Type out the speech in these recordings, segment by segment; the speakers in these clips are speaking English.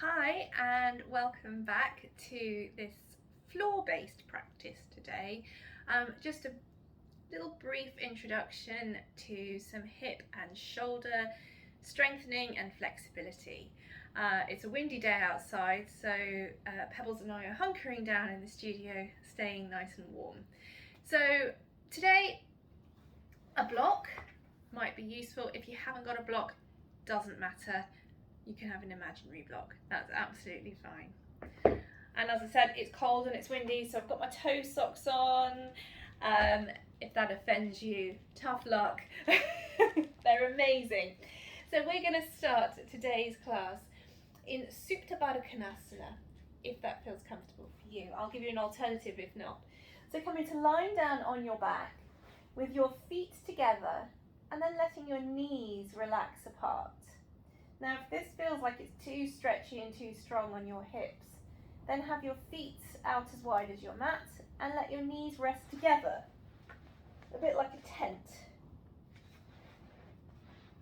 Hi and welcome back to this floor-based practice today. Just a little brief introduction to some hip and shoulder strengthening and flexibility. It's a windy day outside, so Pebbles and I are hunkering down in the studio, staying nice and warm. So today, a block might be useful. If you haven't got a block, doesn't matter. You can have an imaginary block. That's absolutely fine. And as I said, it's cold and it's windy, so I've got my toe socks on. If that offends you, tough luck. They're amazing. So we're going to start today's class in Supta Badakanasana, if that feels comfortable for you. I'll give you an alternative if not. So coming to lying down on your back with your feet together and then letting your knees relax apart. Now, if this feels like it's too stretchy and too strong on your hips, then have your feet out as wide as your mat and let your knees rest together, a bit like a tent.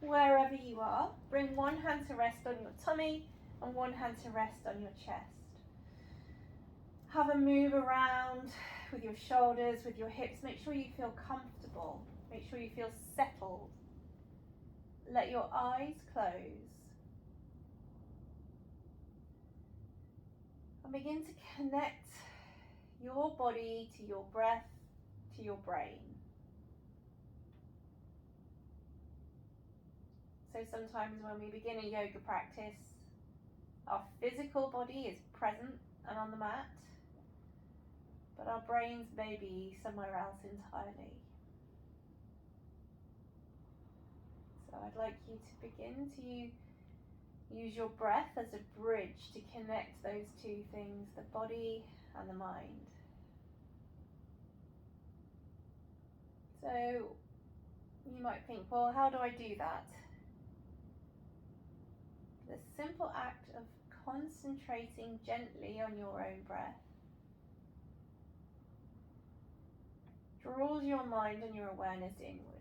Wherever you are, bring one hand to rest on your tummy and one hand to rest on your chest. Have a move around with your shoulders, with your hips. Make sure you feel comfortable. Make sure you feel settled. Let your eyes close. And begin to connect your body to your breath, to your brain. So sometimes when we begin a yoga practice, our physical body is present and on the mat, but our brains may be somewhere else entirely. So I'd like you to begin to use your breath as a bridge to connect those two things, the body and the mind. So you might think, well, how do I do that? The simple act of concentrating gently on your own breath draws your mind and your awareness inwards.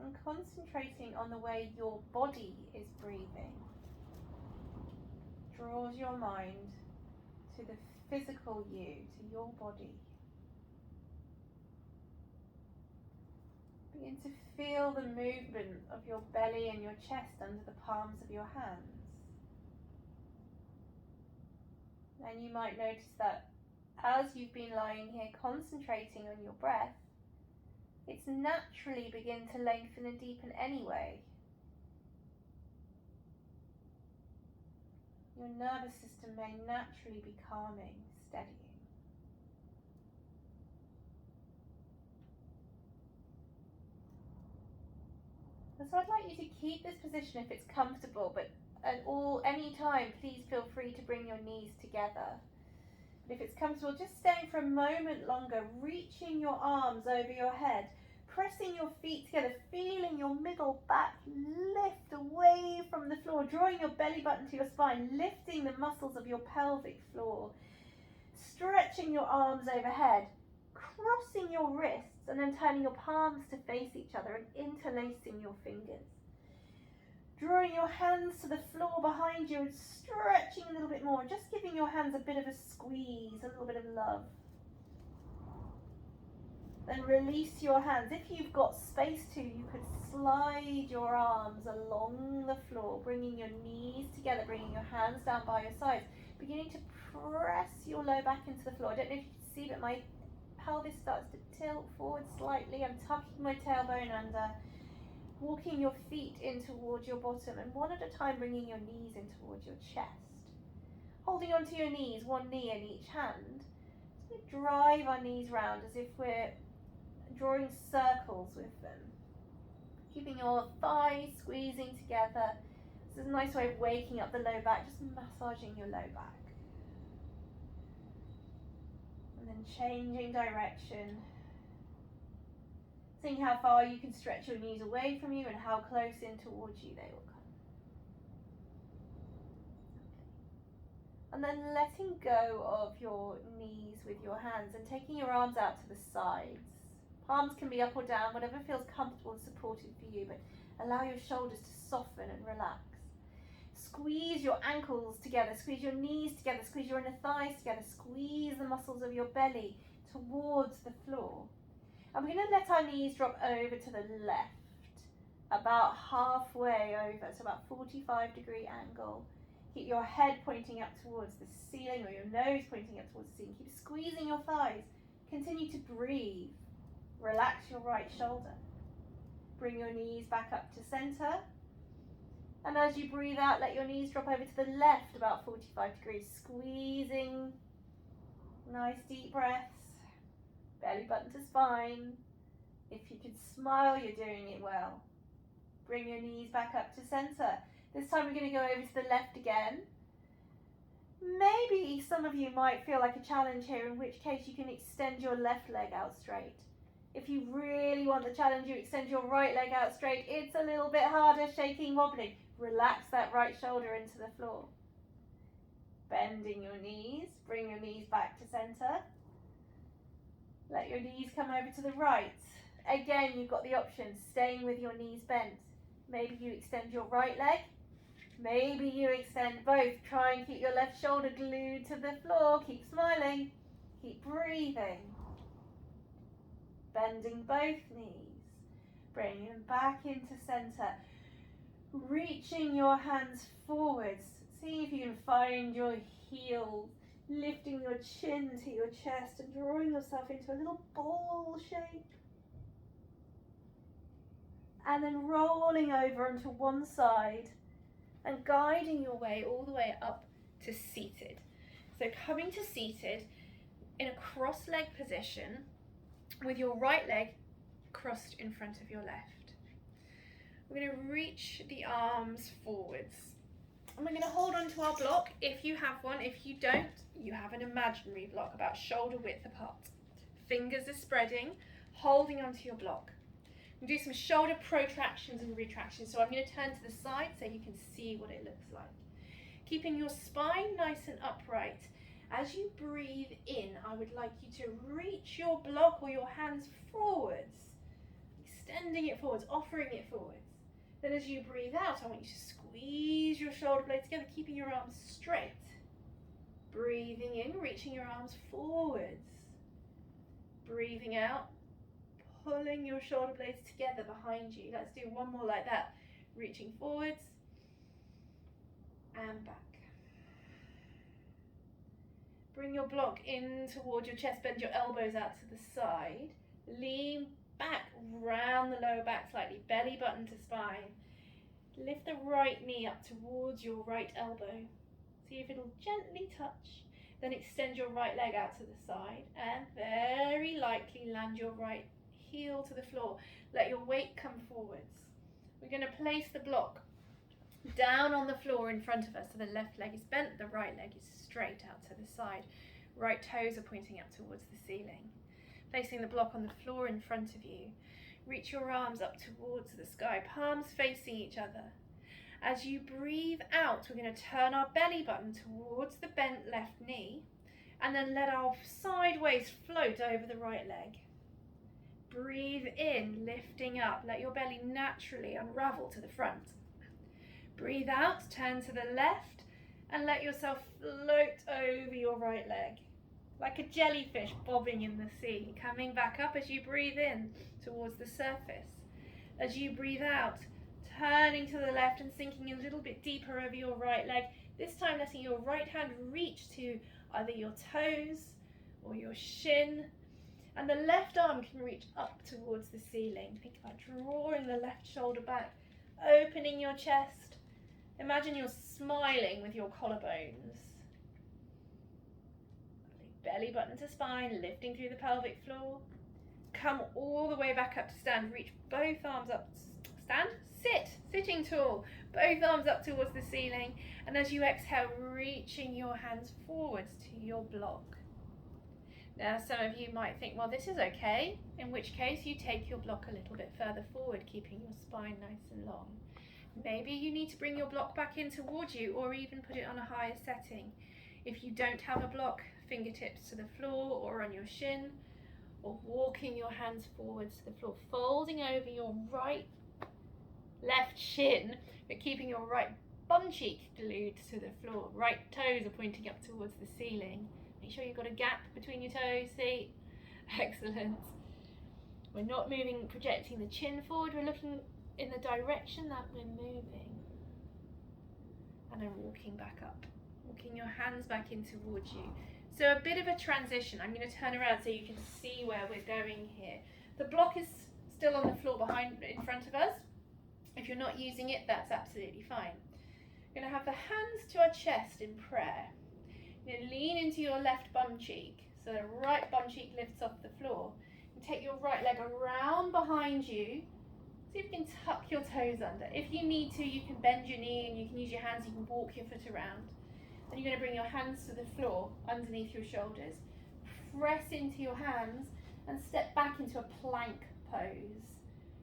And concentrating on the way your body is breathing draws your mind to the physical you, to your body. Begin to feel the movement of your belly and your chest under the palms of your hands. And you might notice that as you've been lying here concentrating on your breath, it's naturally begin to lengthen and deepen anyway. Your nervous system may naturally be calming, steadying. So I'd like you to keep this position if it's comfortable, but at any time, please feel free to bring your knees together. But if it's comfortable, just staying for a moment longer, reaching your arms over your head, pressing your feet together, feeling your middle back lift away from the floor, drawing your belly button to your spine, lifting the muscles of your pelvic floor, stretching your arms overhead, crossing your wrists, and then turning your palms to face each other and interlacing your fingers. Drawing your hands to the floor behind you and stretching a little bit more, just giving your hands a bit of a squeeze, a little bit of love. Then release your hands. If you've got space to, you could slide your arms along the floor, bringing your knees together, bringing your hands down by your sides, beginning to press your low back into the floor. I don't know if you can see, but my pelvis starts to tilt forward slightly. I'm tucking my tailbone under, walking your feet in towards your bottom, and one at a time bringing your knees in towards your chest. Holding onto your knees, one knee in each hand. So we drive our knees round as if we're drawing circles with them. Keeping your thighs squeezing together. This is a nice way of waking up the low back, just massaging your low back. And then changing direction. Seeing how far you can stretch your knees away from you and how close in towards you they will come. And then letting go of your knees with your hands and taking your arms out to the sides. Palms can be up or down, whatever feels comfortable and supportive for you, but allow your shoulders to soften and relax. Squeeze your ankles together, squeeze your knees together, squeeze your inner thighs together, squeeze the muscles of your belly towards the floor. And we're going to let our knees drop over to the left, about halfway over, so about 45-degree angle. Keep your head pointing up towards the ceiling, or your nose pointing up towards the ceiling. Keep squeezing your thighs. Continue to breathe. Relax your right shoulder. Bring your knees back up to center. And as you breathe out, let your knees drop over to the left, about 45 degrees. Squeezing. Nice deep breaths. Belly button to spine. If you could smile, you're doing it well. Bring your knees back up to center. This time we're going to go over to the left again. Maybe some of you might feel like a challenge here, in which case you can extend your left leg out straight. If you really want the challenge, you extend your right leg out straight. It's a little bit harder, shaking, wobbling. Relax that right shoulder into the floor. Bending your knees, bring your knees back to center. Let your knees come over to the right. Again, you've got the option, staying with your knees bent. Maybe you extend your right leg. Maybe you extend both. Try and keep your left shoulder glued to the floor. Keep smiling. Keep breathing. Bending both knees. Bring them back into center. Reaching your hands forwards. See if you can find your heels. Lifting your chin to your chest and drawing yourself into a little ball shape. And then rolling over onto one side and guiding your way all the way up to seated. So coming to seated in a cross-leg position with your right leg crossed in front of your left. We're going to reach the arms forwards. And we're going to hold on to our block if you have one. If you don't, you have an imaginary block about shoulder width apart. Fingers are spreading, holding onto your block. We'll do some shoulder protractions and retractions. So I'm going to turn to the side so you can see what it looks like. Keeping your spine nice and upright. As you breathe in, I would like you to reach your block or your hands forwards, extending it forwards, offering it forwards. Then as you breathe out, I want you to squeeze your shoulder blades together, keeping your arms straight. Breathing in, reaching your arms forwards. Breathing out, pulling your shoulder blades together behind you. Let's do one more like that. Reaching forwards and back. Bring your block in towards your chest, bend your elbows out to the side. Lean back, round the lower back slightly, belly button to spine. Lift the right knee up towards your right elbow. See if it'll gently touch. Then extend your right leg out to the side and very lightly land your right heel to the floor. Let your weight come forwards. We're going to place the block down on the floor in front of us, so the left leg is bent, the right leg is straight out to the side. Right toes are pointing up towards the ceiling. Placing the block on the floor in front of you. Reach your arms up towards the sky, palms facing each other. As you breathe out, we're going to turn our belly button towards the bent left knee and then let our sideways float over the right leg. Breathe in, lifting up. Let your belly naturally unravel to the front. Breathe out, turn to the left and let yourself float over your right leg. Like a jellyfish bobbing in the sea, coming back up as you breathe in towards the surface. As you breathe out, turning to the left and sinking a little bit deeper over your right leg, this time letting your right hand reach to either your toes or your shin, and the left arm can reach up towards the ceiling. Think about drawing the left shoulder back, opening your chest. Imagine you're smiling with your collarbones. Belly button to spine, lifting through the pelvic floor. Come all the way back up to stand. Reach both arms up. Stand, sit, sitting tall. Both arms up towards the ceiling. And as you exhale, reaching your hands forwards to your block. Now, some of you might think, well, this is okay. In which case, you take your block a little bit further forward, keeping your spine nice and long. Maybe you need to bring your block back in towards you or even put it on a higher setting. If you don't have a block, fingertips to the floor or on your shin, or walking your hands forwards to the floor, folding over your right left shin, but keeping your right bum cheek glued to the floor. Right toes are pointing up towards the ceiling. Make sure you've got a gap between your toes, see? Excellent. We're not moving, projecting the chin forward, we're looking in the direction that we're moving. And then walking back up, walking your hands back in towards you. So a bit of a transition. I'm going to turn around so you can see where we're going here. The block is still on the floor in front of us. If you're not using it, that's absolutely fine. We're going to have the hands to our chest in prayer. You're going to lean into your left bum cheek, so the right bum cheek lifts off the floor. And take your right leg around behind you. See if you can tuck your toes under. If you need to, you can bend your knee and you can use your hands, you can walk your foot around. Then you're going to bring your hands to the floor underneath your shoulders. Press into your hands and step back into a plank pose.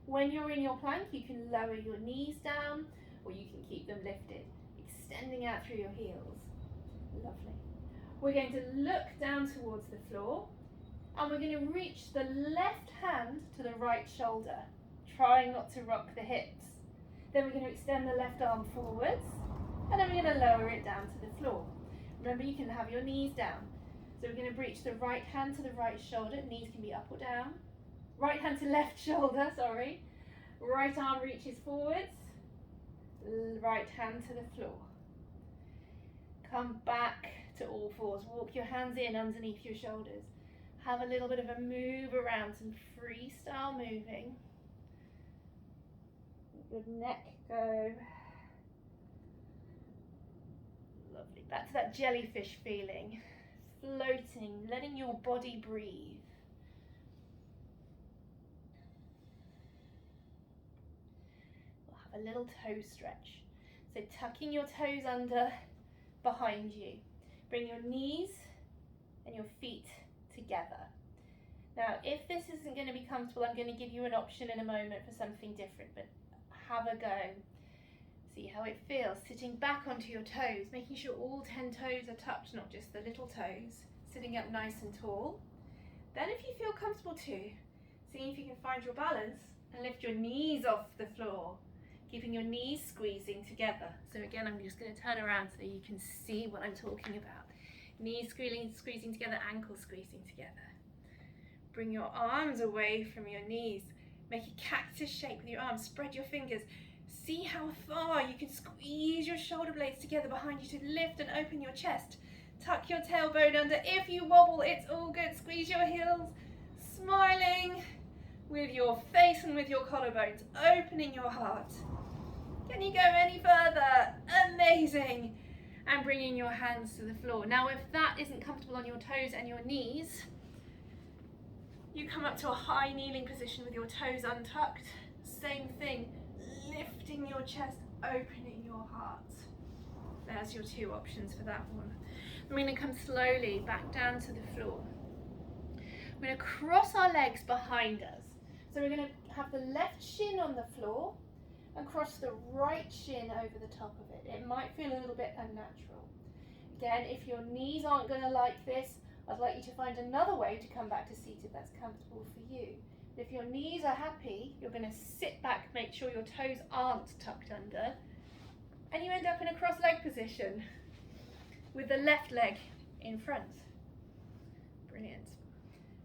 When you're in your plank, you can lower your knees down or you can keep them lifted, extending out through your heels. Lovely. We're going to look down towards the floor and we're going to reach the left hand to the right shoulder, trying not to rock the hips. Then we're going to extend the left arm forwards and then we're going to lower it down to the floor. Remember, you can have your knees down. So we're going to reach the right hand to the right shoulder. Knees can be up or down. Right hand to left shoulder, sorry. Right arm reaches forwards. Right hand to the floor. Come back to all fours. Walk your hands in underneath your shoulders. Have a little bit of a move around, some freestyle moving. Good neck go. Lovely. Back to that jellyfish feeling. Floating, letting your body breathe. We'll have a little toe stretch. So tucking your toes under behind you. Bring your knees and your feet together. Now, if this isn't going to be comfortable, I'm going to give you an option in a moment for something different, but have a go. See how it feels, sitting back onto your toes, making sure all 10 toes are tucked, not just the little toes, sitting up nice and tall. Then if you feel comfortable too, seeing if you can find your balance and lift your knees off the floor, keeping your knees squeezing together. So again, I'm just going to turn around so you can see what I'm talking about. Knees squeezing together, ankles squeezing together. Bring your arms away from your knees. Make a cactus shape with your arms. Spread your fingers. See how far you can squeeze your shoulder blades together behind you to lift and open your chest. Tuck your tailbone under. If you wobble, it's all good. Squeeze your heels. Smiling with your face and with your collarbones. Opening your heart. Can you go any further? Amazing. And bringing your hands to the floor. Now, if that isn't comfortable on your toes and your knees, you come up to a high kneeling position with your toes untucked. Same thing, lifting your chest, opening your heart. There's your two options for that one. I'm going to come slowly back down to the floor. We're going to cross our legs behind us. So we're going to have the left shin on the floor and cross the right shin over the top of it. It might feel a little bit unnatural. Again, if your knees aren't going to like this, I'd like you to find another way to come back to seated that's comfortable for you. If your knees are happy, you're going to sit back, make sure your toes aren't tucked under, and you end up in a cross-leg position with the left leg in front. Brilliant.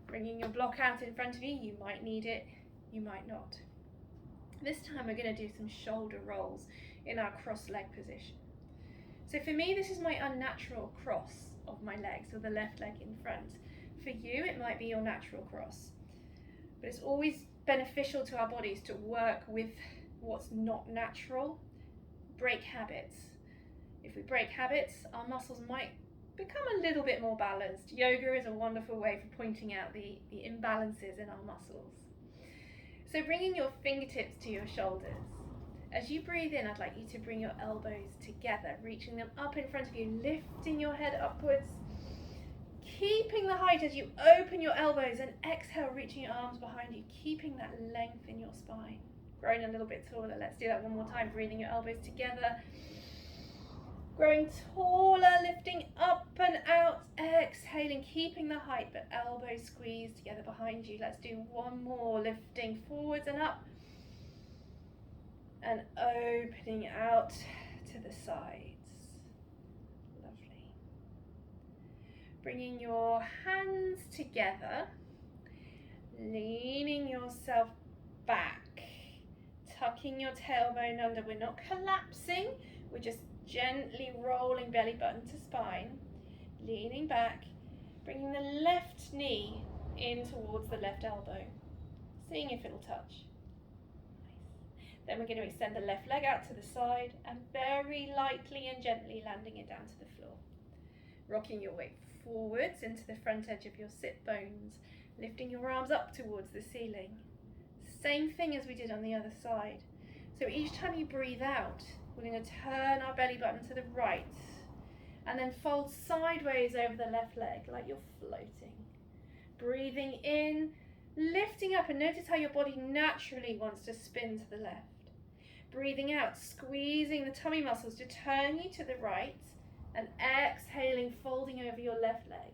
Bringing your block out in front of you. You might need it, you might not. This time we're going to do some shoulder rolls in our cross-leg position. So for me, this is my unnatural cross of my legs, with the left leg in front. For you, it might be your natural cross. But it's always beneficial to our bodies to work with what's not natural. Break habits. If we break habits, our muscles might become a little bit more balanced. Yoga is a wonderful way for pointing out the imbalances in our muscles. So bringing your fingertips to your shoulders. As you breathe in, I'd like you to bring your elbows together, reaching them up in front of you, lifting your head upwards, keeping the height as you open your elbows, and exhale, reaching your arms behind you, keeping that length in your spine. Growing a little bit taller. Let's do that one more time, breathing your elbows together. Growing taller, lifting up and out, exhaling, keeping the height, but elbows squeezed together behind you. Let's do one more, lifting forwards and up. and opening out to the sides. Lovely. Bringing your hands together, leaning yourself back, tucking your tailbone under. We're not collapsing, we're just gently rolling belly button to spine, leaning back, bringing the left knee in towards the left elbow, seeing if it'll touch. Then we're going to extend the left leg out to the side and very lightly and gently landing it down to the floor. Rocking your weight forwards into the front edge of your sit bones, lifting your arms up towards the ceiling. Same thing as we did on the other side. So each time you breathe out, we're going to turn our belly button to the right and then fold sideways over the left leg like you're floating. Breathing in, lifting up, and notice how your body naturally wants to spin to the left. Breathing out, squeezing the tummy muscles to turn you to the right, and exhaling, folding over your left leg.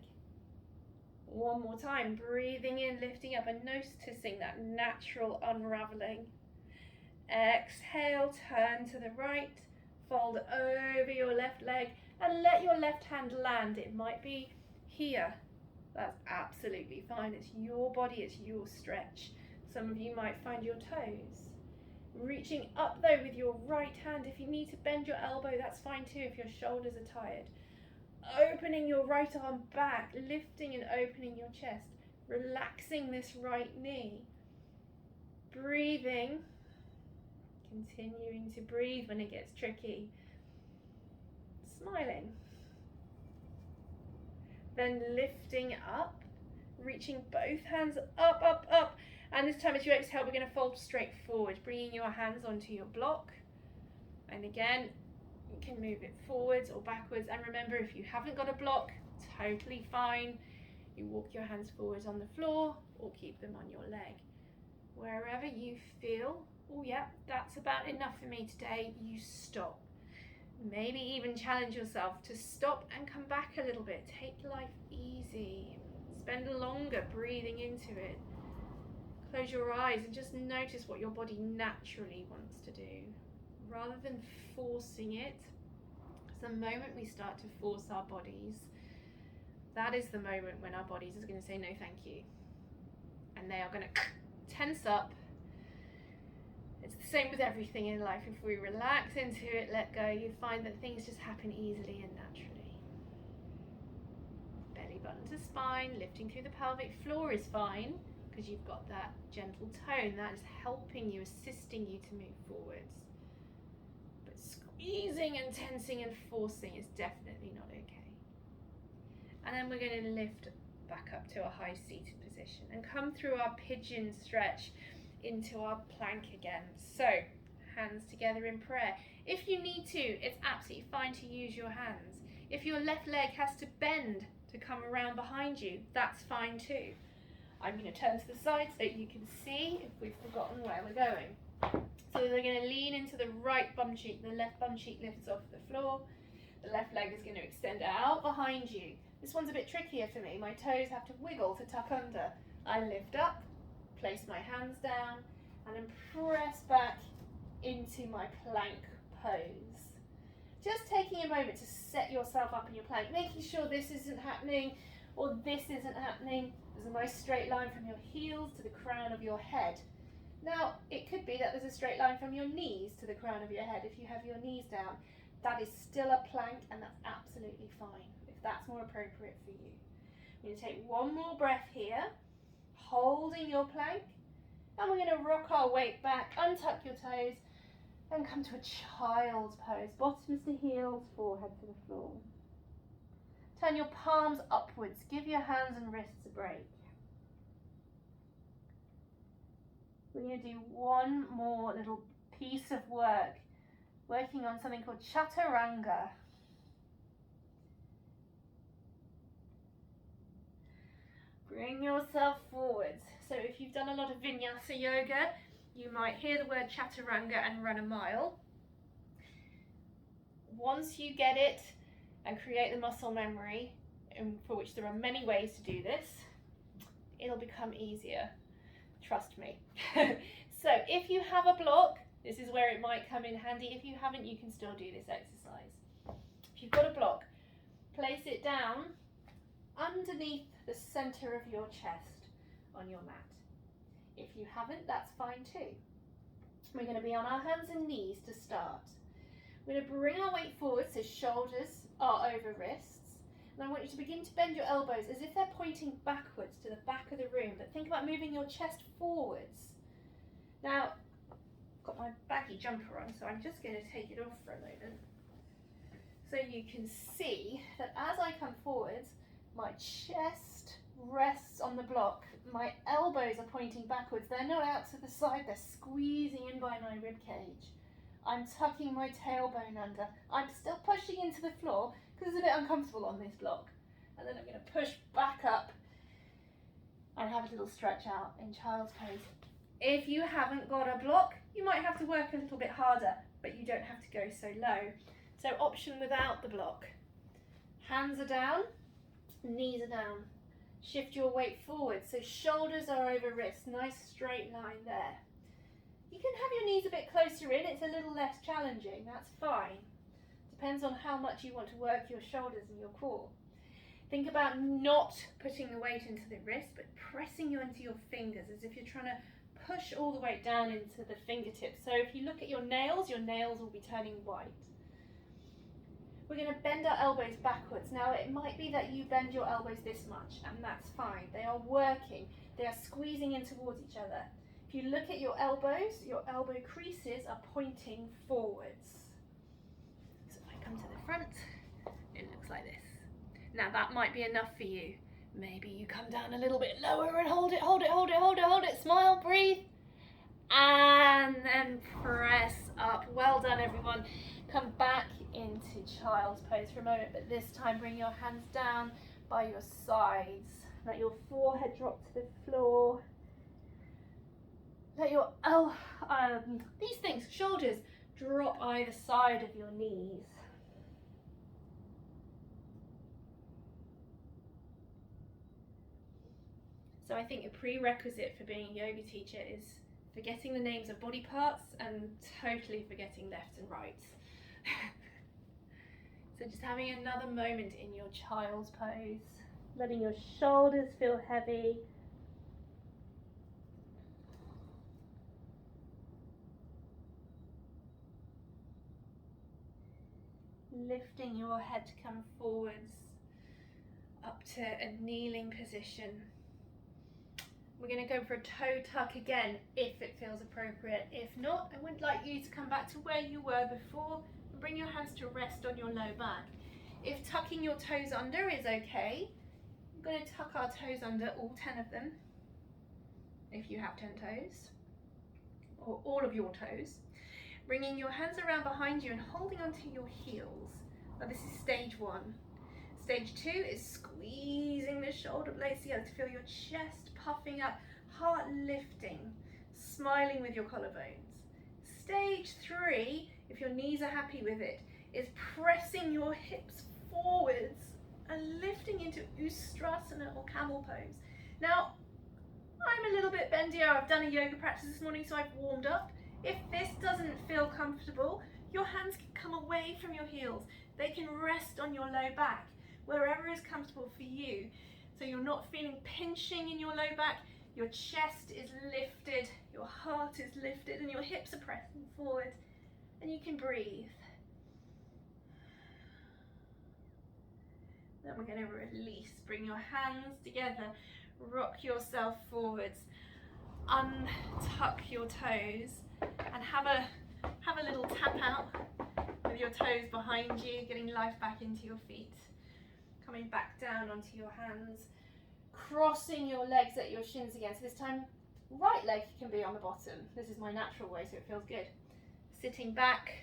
One more time, breathing in, lifting up, and noticing that natural unraveling. Exhale, turn to the right, fold over your left leg, and let your left hand land. It might be here. That's absolutely fine. It's your body, it's your stretch. Some of you might find your toes. Reaching up though with your right hand. If you need to bend your elbow, that's fine too if your shoulders are tired. Opening your right arm back, lifting and opening your chest. Relaxing this right knee. Breathing. Continuing to breathe when it gets tricky. Smiling. Then lifting up, reaching both hands up, up, up. And this time as you exhale, we're going to fold straight forward, bringing your hands onto your block. And again, you can move it forwards or backwards. And remember, if you haven't got a block, totally fine. You walk your hands forwards on the floor or keep them on your leg. Wherever you feel, oh yeah, that's about enough for me today, you stop. Maybe even challenge yourself to stop and come back a little bit. Take life easy. Spend longer breathing into it. Close your eyes and just notice what your body naturally wants to do, rather than forcing it. Because the moment we start to force our bodies, that is the moment when our bodies are going to say no thank you. And they are going to tense up. It's the same with everything in life. If we relax into it, let go, you find that things just happen easily and naturally. Belly button to spine, lifting through the pelvic floor is fine because you've got that gentle tone that is helping you, assisting you to move forwards. But squeezing and tensing and forcing is definitely not okay. And then we're going to lift back up to a high seated position and come through our pigeon stretch into our plank again. So, hands together in prayer. If you need to, it's absolutely fine to use your hands. If your left leg has to bend to come around behind you, that's fine too. I'm going to turn to the side so you can see if we've forgotten where we're going. So we're going to lean into the right bum cheek, the left bum cheek lifts off the floor. The left leg is going to extend out behind you. This one's a bit trickier for me. My toes have to wiggle to tuck under. I lift up, place my hands down, and then press back into my plank pose. Just taking a moment to set yourself up in your plank, making sure this isn't happening or this isn't happening. There's a nice straight line from your heels to the crown of your head. Now, it could be that there's a straight line from your knees to the crown of your head if you have your knees down. That is still a plank, and that's absolutely fine if that's more appropriate for you. We're going to take one more breath here, holding your plank, and we're going to rock our weight back, untuck your toes, and come to a child's pose. Bottoms to heels, forehead to the floor. Turn your palms upwards. Give your hands and wrists a break. We're going to do one more little piece of work, working on something called Chaturanga. Bring yourself forwards. So if you've done a lot of vinyasa yoga, you might hear the word Chaturanga and run a mile. Once you get it and create the muscle memory, for which there are many ways to do this, it'll become easier. Trust me. So if you have a block, This is where it might come in handy. If you haven't, you can still do this exercise. If you've got a block, place it down underneath the center of your chest on your mat. If you haven't, that's fine too. We're going to be on our hands and knees to start. We're going to bring our weight forward so shoulders are over wrists. And I want you to begin to bend your elbows as if they're pointing backwards to the back of the room, but think about moving your chest forwards. Now, I've got my baggy jumper on, so I'm just going to take it off for a moment. So you can see that as I come forwards, my chest rests on the block. My elbows are pointing backwards. They're not out to the side, they're squeezing in by my rib cage. I'm tucking my tailbone under. I'm still pushing into the floor because it's a bit uncomfortable on this block. And then I'm going to push back up and have a little stretch out in child's pose. If you haven't got a block, you might have to work a little bit harder, but you don't have to go so low. So option without the block. Hands are down, knees are down. Shift your weight forward so shoulders are over wrists. Nice straight line there. You can have your knees a bit closer in, it's a little less challenging, that's fine. Depends on how much you want to work your shoulders and your core. Think about not putting the weight into the wrist, but pressing you into your fingers as if you're trying to push all the weight down into the fingertips. So if you look at your nails will be turning white. We're going to bend our elbows backwards. Now it might be that you bend your elbows this much, and that's fine. They are working. They are squeezing in towards each other. If you look at your elbows, your elbow creases are pointing forwards. So if I come to the front, it looks like this. Now that might be enough for you. Maybe you come down a little bit lower and hold it, hold it, hold it, hold it, hold it. Smile, breathe, and then press up. Well done, everyone. Come back into child's pose for a moment, but this time bring your hands down by your sides. Let your forehead drop to the floor. Let your these things, shoulders, drop either side of your knees. So I think a prerequisite for being a yoga teacher is forgetting the names of body parts and totally forgetting left and right. So just having another moment in your child's pose, letting your shoulders feel heavy. Lifting your head to come forwards up to a kneeling position. We're going to go for a toe tuck again if it feels appropriate. If not, I would like you to come back to where you were before and bring your hands to rest on your low back. If tucking your toes under is okay, I'm going to tuck our toes under, all 10 of them, if you have 10 toes, or all of your toes. Bringing your hands around behind you and holding onto your heels. Now this is stage 1. Stage 2 is squeezing the shoulder blades together to feel your chest puffing up, heart lifting, smiling with your collarbones. Stage 3, if your knees are happy with it, is pressing your hips forwards and lifting into Ustrasana or Camel Pose. Now, I'm a little bit bendier. I've done a yoga practice this morning, so I've warmed up. If this doesn't feel comfortable, your hands can come away from your heels. They can rest on your low back, wherever is comfortable for you. So you're not feeling pinching in your low back, your chest is lifted, your heart is lifted, and your hips are pressing forward, and you can breathe. Then we're going to release. Bring your hands together, rock yourself forwards, untuck your toes, and have a little tap out with your toes behind you, getting life back into your feet. Coming back down onto your hands, crossing your legs at your shins again. So this time, right leg can be on the bottom. This is my natural way, so it feels good. Sitting back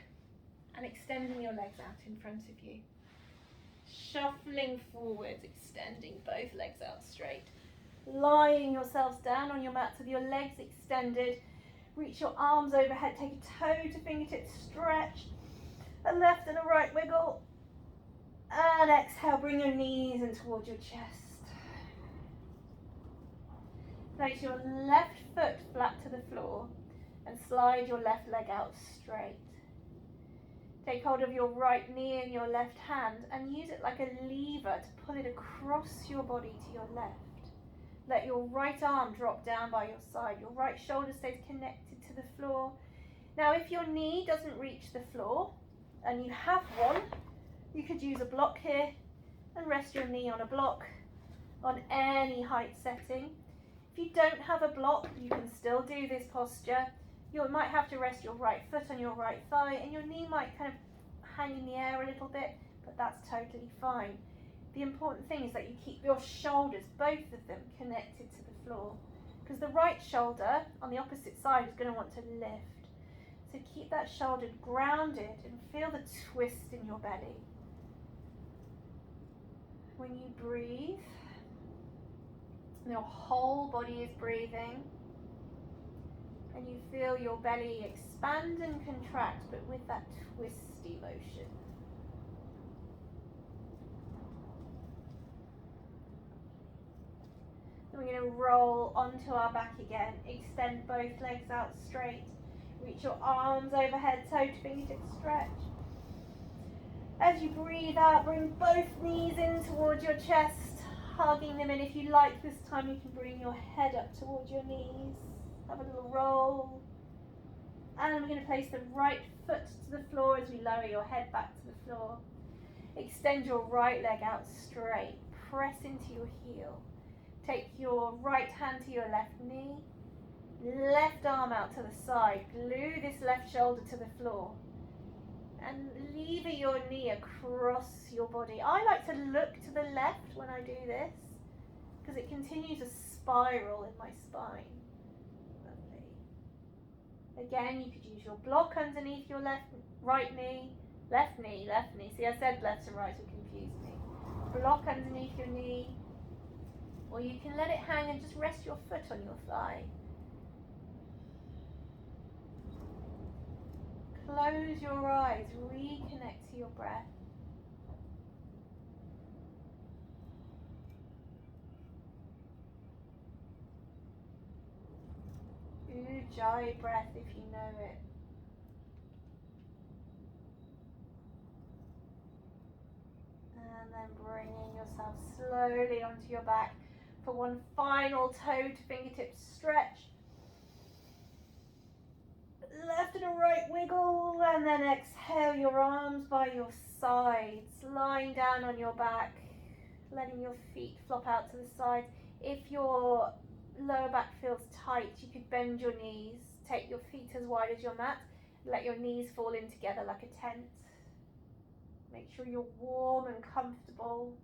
and extending your legs out in front of you. Shuffling forwards, extending both legs out straight. Lying yourselves down on your mat with your legs extended. Reach your arms overhead, take a toe to fingertip stretch. A left and a right wiggle. And exhale, bring your knees in towards your chest. Place your left foot flat to the floor. and slide your left leg out straight. Take hold of your right knee in your left hand and use it like a lever to pull it across your body to your left. Let your right arm drop down by your side. Your right shoulder stays connected to the floor. Now, if your knee doesn't reach the floor, and you have one, you could use a block here and rest your knee on a block on any height setting. If you don't have a block, you can still do this posture. You might have to rest your right foot on your right thigh, and your knee might kind of hang in the air a little bit, but that's totally fine. The important thing is that you keep your shoulders, both of them, connected to the floor, because the right shoulder on the opposite side is going to want to lift. So keep that shoulder grounded and feel the twist in your belly. When you breathe, your whole body is breathing, and you feel your belly expand and contract, but with that twisty motion. And we're going to roll onto our back again. Extend both legs out straight. Reach your arms overhead, toe to fingertip stretch. As you breathe out, bring both knees in towards your chest, hugging them in. If you like this time, you can bring your head up towards your knees. Have a little roll. And we're going to place the right foot to the floor as we lower your head back to the floor. Extend your right leg out straight. Press into your heel. Take your right hand to your left knee. Left arm out to the side. Glue this left shoulder to the floor. And lever your knee across your body. I like to look to the left when I do this, because it continues a spiral in my spine. Lovely. Again, you could use your block underneath your right knee. Left knee, left knee. See, I said left and right, so it confused me. Block underneath your knee. Or you can let it hang and just rest your foot on your thigh. Close your eyes, reconnect to your breath. Ujjayi breath if you know it. And then bringing yourself slowly onto your back for one final toe to fingertip stretch. Left and a right wiggle, and then exhale your arms by your sides, lying down on your back, letting your feet flop out to the side. If your lower back feels tight, you could bend your knees, take your feet as wide as your mat, let your knees fall in together like a tent. Make sure you're warm and comfortable.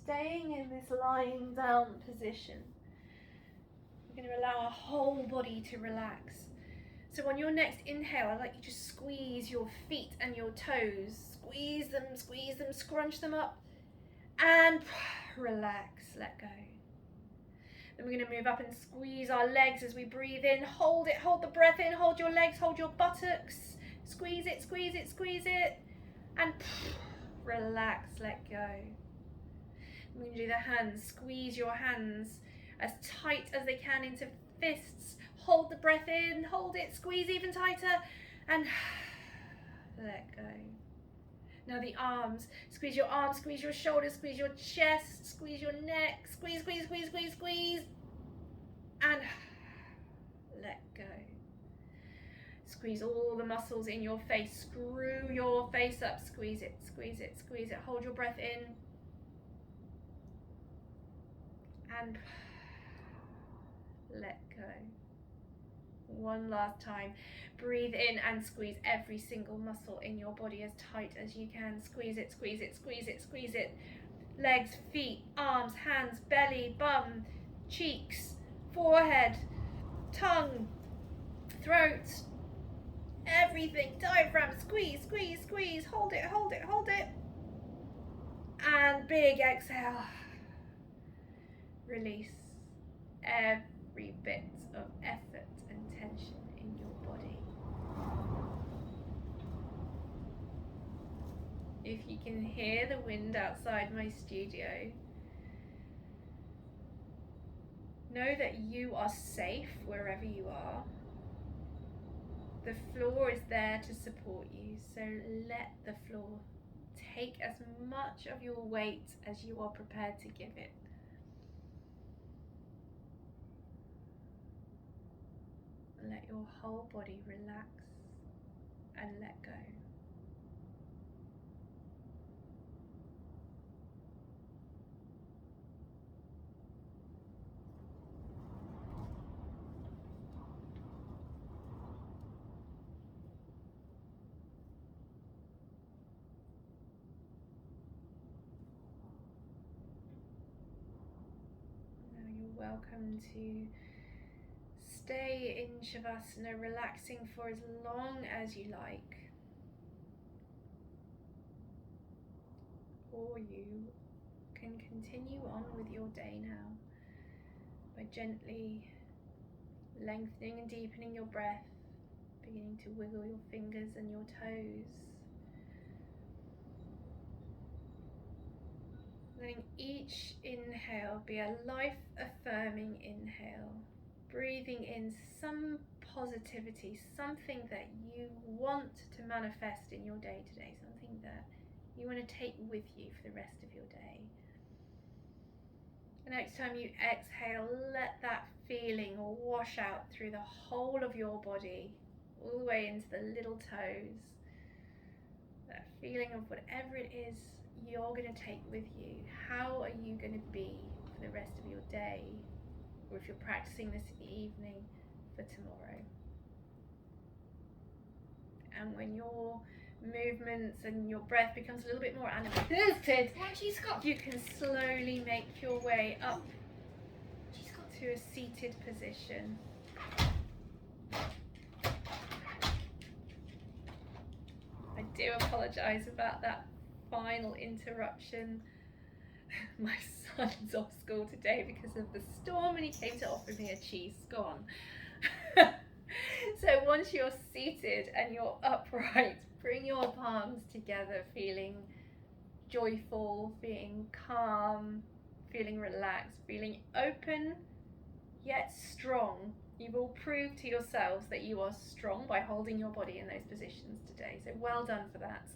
Staying in this lying down position. We're going to allow our whole body to relax. So on your next inhale, I'd like you to squeeze your feet and your toes. Squeeze them, scrunch them up, and relax, let go. Then we're going to move up and squeeze our legs as we breathe in. Hold it, hold the breath in, hold your legs, hold your buttocks. Squeeze it, squeeze it, squeeze it, and relax, let go. We're going to do the hands. Squeeze your hands as tight as they can into fists. Hold the breath in, hold it, squeeze even tighter, and let go. Now the arms. Squeeze your arms, squeeze your shoulders, squeeze your chest, squeeze your neck, squeeze, squeeze, squeeze, squeeze, squeeze, and let go. Squeeze all the muscles in your face. Screw your face up. Squeeze it, squeeze it, squeeze it. Hold your breath in. And let go. One last time. Breathe in and squeeze every single muscle in your body as tight as you can. Squeeze it, squeeze it, squeeze it, squeeze it. Legs, feet, arms, hands, belly, bum, cheeks, forehead, tongue, throat, everything. Diaphragm, squeeze, squeeze, squeeze. Hold it, hold it, hold it. And big exhale. Release every bit of effort and tension in your body. If you can hear the wind outside my studio, know that you are safe wherever you are. The floor is there to support you, so let the floor take as much of your weight as you are prepared to give it. Let your whole body relax and let go. Now you're welcome to stay in Shavasana, relaxing for as long as you like. Or you can continue on with your day now by gently lengthening and deepening your breath, beginning to wiggle your fingers and your toes. Letting each inhale be a life-affirming inhale. Breathing in some positivity, something that you want to manifest in your day today, something that you want to take with you for the rest of your day. The next time you exhale, let that feeling wash out through the whole of your body, all the way into the little toes. That feeling of whatever it is you're going to take with you. How are you going to be for the rest of your day? Or if you're practicing this in the evening, for tomorrow. And when your movements and your breath becomes a little bit more animated, you can slowly make your way up to a seated position. I do apologise about that final interruption. My son's off school today because of the storm and he came to offer me a cheese scone. So once you're seated and you're upright, bring your palms together, feeling joyful, feeling calm, feeling relaxed, feeling open yet strong. You've all proved to yourselves that you are strong by holding your body in those positions today. So well done for that.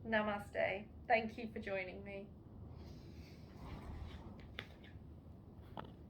Namaste. Thank you for joining me.